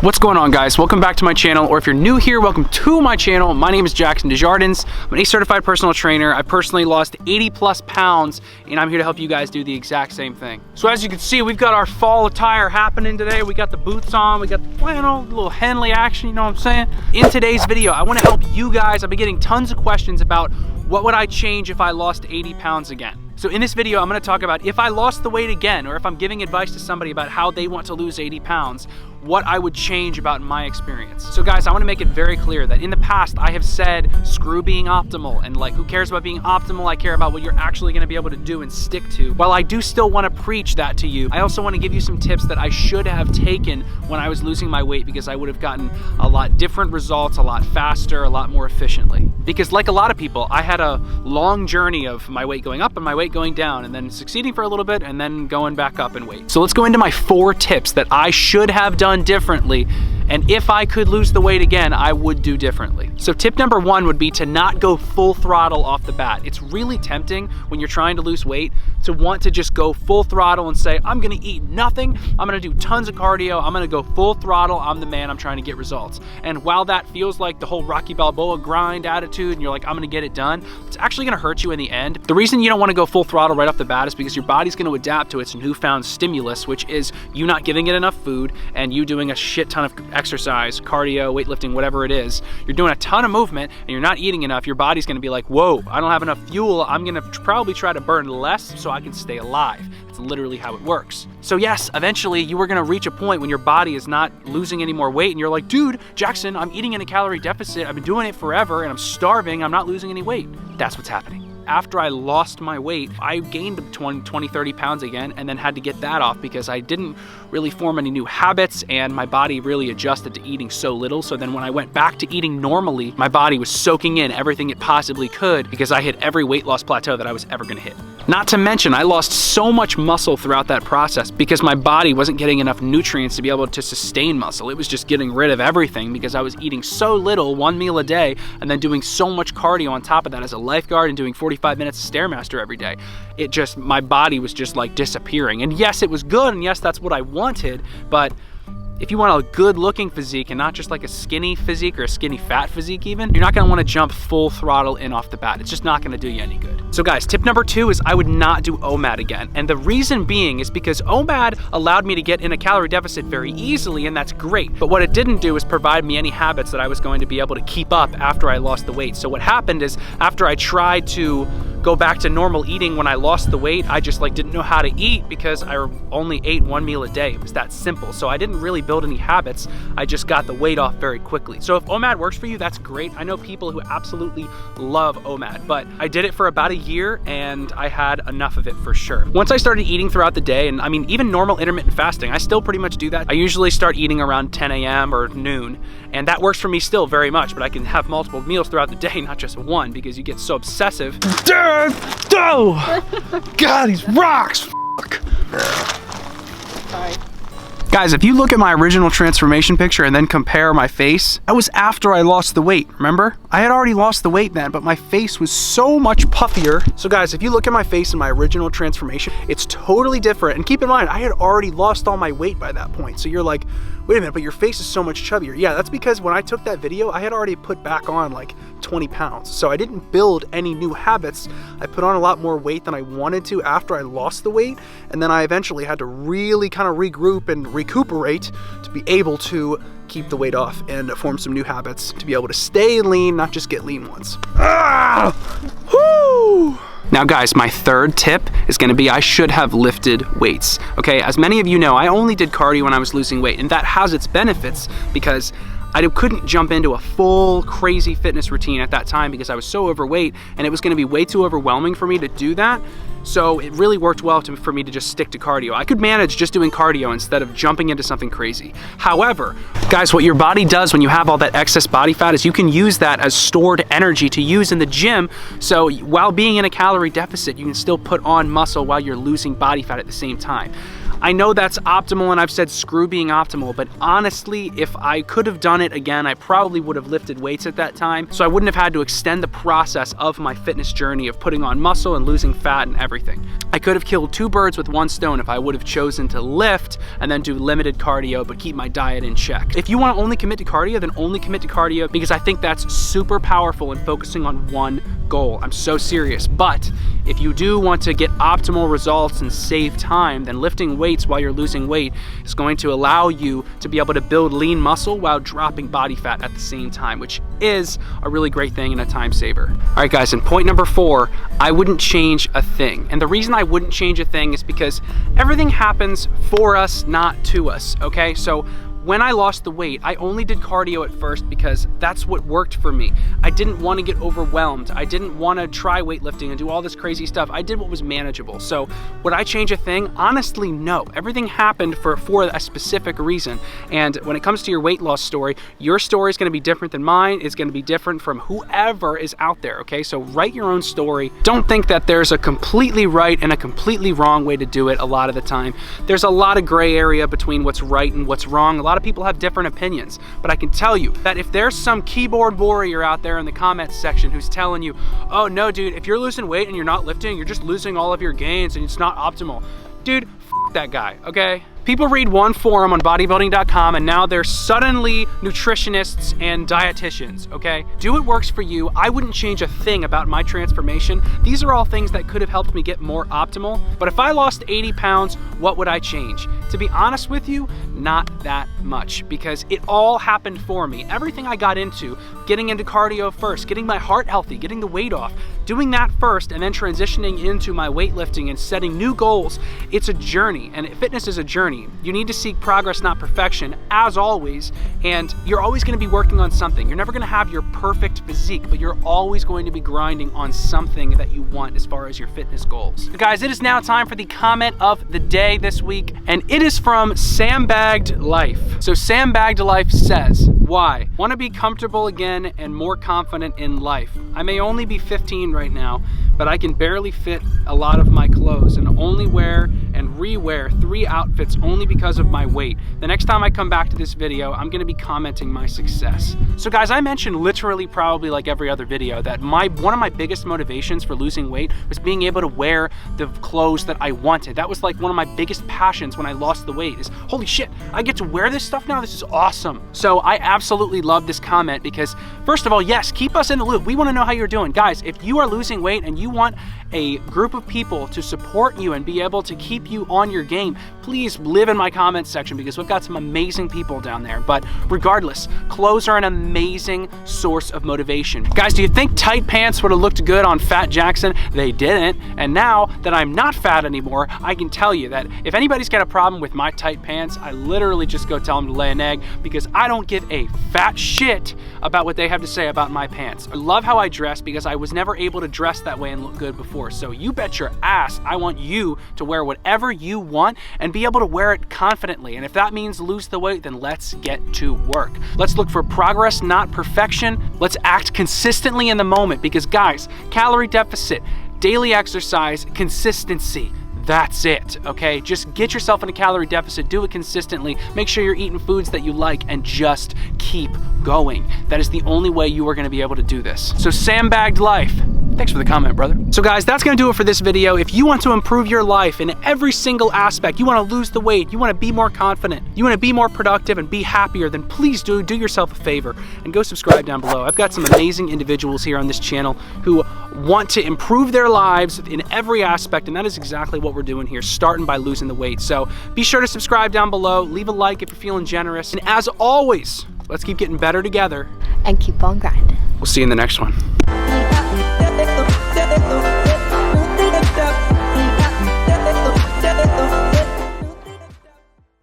What's going on, guys? Welcome back to my channel, or if you're new here, welcome to my channel. My name is Jackson Desjardins. I'm an ACE certified personal trainer. I personally lost 80 plus pounds, and I'm here to help you guys do the exact same thing. So as you can see, we've got our fall attire happening today. We got the boots on, we got the flannel, a little Henley action, you know what I'm saying? In today's video, I wanna help you guys. I've been getting tons of questions about what would I change if I lost 80 pounds again. So in this video, I'm gonna talk about if I lost the weight again, or if I'm giving advice to somebody about how they want to lose 80 pounds, what I would change about my experience. So guys, I wanna make it very clear that in the past, I have said, screw being optimal, and like, who cares about being optimal? I care about what you're actually gonna be able to do and stick to. While I do still wanna preach that to you, I also wanna give you some tips that I should have taken when I was losing my weight, because I would have gotten a lot different results, a lot faster, a lot more efficiently. Because like a lot of people, I had a long journey of my weight going up and my weight going down, and then succeeding for a little bit and then going back up in weight. So let's go into my 4 tips that I should have done differently, and if I could lose the weight again, I would do differently. So tip number 1 would be to not go full throttle off the bat. It's really tempting when you're trying to lose weight to want to just go full throttle and say, I'm gonna eat nothing, I'm gonna do tons of cardio, I'm gonna go full throttle, I'm the man, I'm trying to get results. And while that feels like the whole Rocky Balboa grind attitude, and you're like, I'm gonna get it done, it's actually gonna hurt you in the end. The reason you don't wanna go full throttle right off the bat is because your body's gonna adapt to its newfound stimulus, which is you not giving it enough food and you doing a shit ton of exercise, cardio, weightlifting, whatever it is. You're doing a ton of movement and you're not eating enough. Your body's gonna be like, whoa, I don't have enough fuel. I'm gonna probably try to burn less so I can stay alive. It's literally how it works. So yes, eventually you are gonna reach a point when your body is not losing any more weight and you're like, dude, Jackson, I'm eating in a calorie deficit. I've been doing it forever and I'm starving. I'm not losing any weight. That's what's happening. After I lost my weight, I gained 20, 30 pounds again, and then had to get that off because I didn't really form any new habits and my body really adjusted to eating so little. So then when I went back to eating normally, my body was soaking in everything it possibly could because I hit every weight loss plateau that I was ever gonna hit. Not to mention, I lost so much muscle throughout that process because my body wasn't getting enough nutrients to be able to sustain muscle. It was just getting rid of everything because I was eating so little, 1 meal a day, and then doing so much cardio on top of that as a lifeguard and doing 45 minutes of Stairmaster every day. It just, my body was just like disappearing. And yes, it was good, and yes, that's what I wanted, but if you want a good looking physique and not just like a skinny physique or a skinny fat physique even, you're not gonna wanna jump full throttle in off the bat. It's just not gonna do you any good. So guys, tip number 2 is I would not do OMAD again. And the reason being is because OMAD allowed me to get in a calorie deficit very easily, and that's great. But what it didn't do is provide me any habits that I was going to be able to keep up after I lost the weight. So what happened is after I tried to go back to normal eating when I lost the weight, I just like didn't know how to eat because I only ate 1 meal a day. It was that simple. So I didn't really build any habits. I just got the weight off very quickly. So if OMAD works for you, that's great. I know people who absolutely love OMAD, but I did it for about a year and I had enough of it for sure. Once I started eating throughout the day, and I mean, even normal intermittent fasting, I still pretty much do that. I usually start eating around 10 a.m. or noon, and that works for me still very much, but I can have multiple meals throughout the day, not just one, because you get so obsessive. Oh, God, these rocks, fuck. Sorry. Guys, if you look at my original transformation picture and then compare my face, that was after I lost the weight, remember? I had already lost the weight then, but my face was so much puffier. So guys, if you look at my face in my original transformation, it's totally different. And keep in mind, I had already lost all my weight by that point. So you're like, wait a minute, but your face is so much chubbier. Yeah, that's because when I took that video, I had already put back on like 20 pounds. So I didn't build any new habits. I put on a lot more weight than I wanted to after I lost the weight. And then I eventually had to really kind of regroup and recuperate to be able to keep the weight off and form some new habits to be able to stay lean, not just get lean once. Ah! Woo! Now guys, my 3rd tip is gonna be I should have lifted weights. Okay, as many of you know, I only did cardio when I was losing weight, and that has its benefits because I couldn't jump into a full crazy fitness routine at that time because I was so overweight, and it was gonna be way too overwhelming for me to do that. So it really worked well for me to just stick to cardio. I could manage just doing cardio instead of jumping into something crazy. However, guys, what your body does when you have all that excess body fat is you can use that as stored energy to use in the gym. So while being in a calorie deficit, you can still put on muscle while you're losing body fat at the same time. I know that's optimal, and I've said screw being optimal, but honestly, if I could have done it again, I probably would have lifted weights at that time, so I wouldn't have had to extend the process of my fitness journey of putting on muscle and losing fat and everything. I could have killed 2 birds with 1 stone if I would have chosen to lift and then do limited cardio but keep my diet in check. If you want to only commit to cardio, then only commit to cardio, because I think that's super powerful in focusing on one goal. I'm so serious. But if you do want to get optimal results and save time, then lifting weights while you're losing weight is going to allow you to be able to build lean muscle while dropping body fat at the same time, which is a really great thing and a time saver. All right, guys, and point number 4, I wouldn't change a thing. And the reason I wouldn't change a thing is because everything happens for us, not to us, okay? So when I lost the weight, I only did cardio at first because that's what worked for me. I didn't want to get overwhelmed. I didn't want to try weightlifting and do all this crazy stuff. I did what was manageable. So would I change a thing? Honestly, no. Everything happened for a specific reason. And when it comes to your weight loss story, your story is going to be different than mine. It's going to be different from whoever is out there, okay? So write your own story. Don't think that there's a completely right and a completely wrong way to do it a lot of the time. There's a lot of gray area between what's right and what's wrong. A lot of people have different opinions, but I can tell you that if there's some keyboard warrior out there in the comments section who's telling you, oh no dude, if you're losing weight and you're not lifting, you're just losing all of your gains and it's not optimal. Dude, f that guy, okay? People read one forum on bodybuilding.com and now they're suddenly nutritionists and dietitians, okay? Do what works for you. I wouldn't change a thing about my transformation. These are all things that could have helped me get more optimal. But if I lost 80 pounds, what would I change? To be honest with you, not that much, because it all happened for me. Everything I got into, getting into cardio first, getting my heart healthy, getting the weight off, doing that first, and then transitioning into my weightlifting and setting new goals, it's a journey, and fitness is a journey. You need to seek progress, not perfection, as always, and you're always going to be working on something. You're never going to have your perfect physique, but you're always going to be grinding on something that you want as far as your fitness goals. But guys, it is now time for the comment of the day this week, and it is from Sandbagged Life. So Sandbagged Life says, why? Want to be comfortable again and more confident in life. I may only be 15 right now, but I can barely fit a lot of my clothes and only wear and rewear 3 outfits only because of my weight. The next time I come back to this video, I'm gonna be commenting my success. So guys, I mentioned literally probably like every other video that one of my biggest motivations for losing weight was being able to wear the clothes that I wanted. That was like one of my biggest passions when I lost the weight is, holy shit, I get to wear this stuff now? This is awesome. So I absolutely love this comment because first of all, yes, keep us in the loop. We wanna know how you're doing. Guys, if you are losing weight and you want a group of people to support you and be able to keep you on your game, please live in my comments section because we've got some amazing people down there. But regardless, clothes are an amazing source of motivation. Guys, do you think tight pants would have looked good on Fat Jackson? They didn't. And now that I'm not fat anymore, I can tell you that if anybody's got a problem with my tight pants, I literally just go tell them to lay an egg because I don't give a fat shit about what they have to say about my pants. I love how I dress because I was never able to dress that way and look good before. So you bet your ass I want you to wear whatever you want and be able to wear it confidently. And if that means lose the weight, then let's get to work. Let's look for progress, not perfection. Let's act consistently in the moment because guys, calorie deficit, daily exercise, consistency, that's it, okay? Just get yourself in a calorie deficit, do it consistently, make sure you're eating foods that you like, and just keep going. That is the only way you are gonna be able to do this. So Sandbagged Life, thanks for the comment, brother. So guys, that's gonna do it for this video. If you want to improve your life in every single aspect, you wanna lose the weight, you wanna be more confident, you wanna be more productive and be happier, then please do yourself a favor and go subscribe down below. I've got some amazing individuals here on this channel who want to improve their lives in every aspect, and that is exactly what we're doing here, starting by losing the weight. So be sure to subscribe down below, leave a like if you're feeling generous, and as always, let's keep getting better together And keep on grinding. We'll see you in the next one.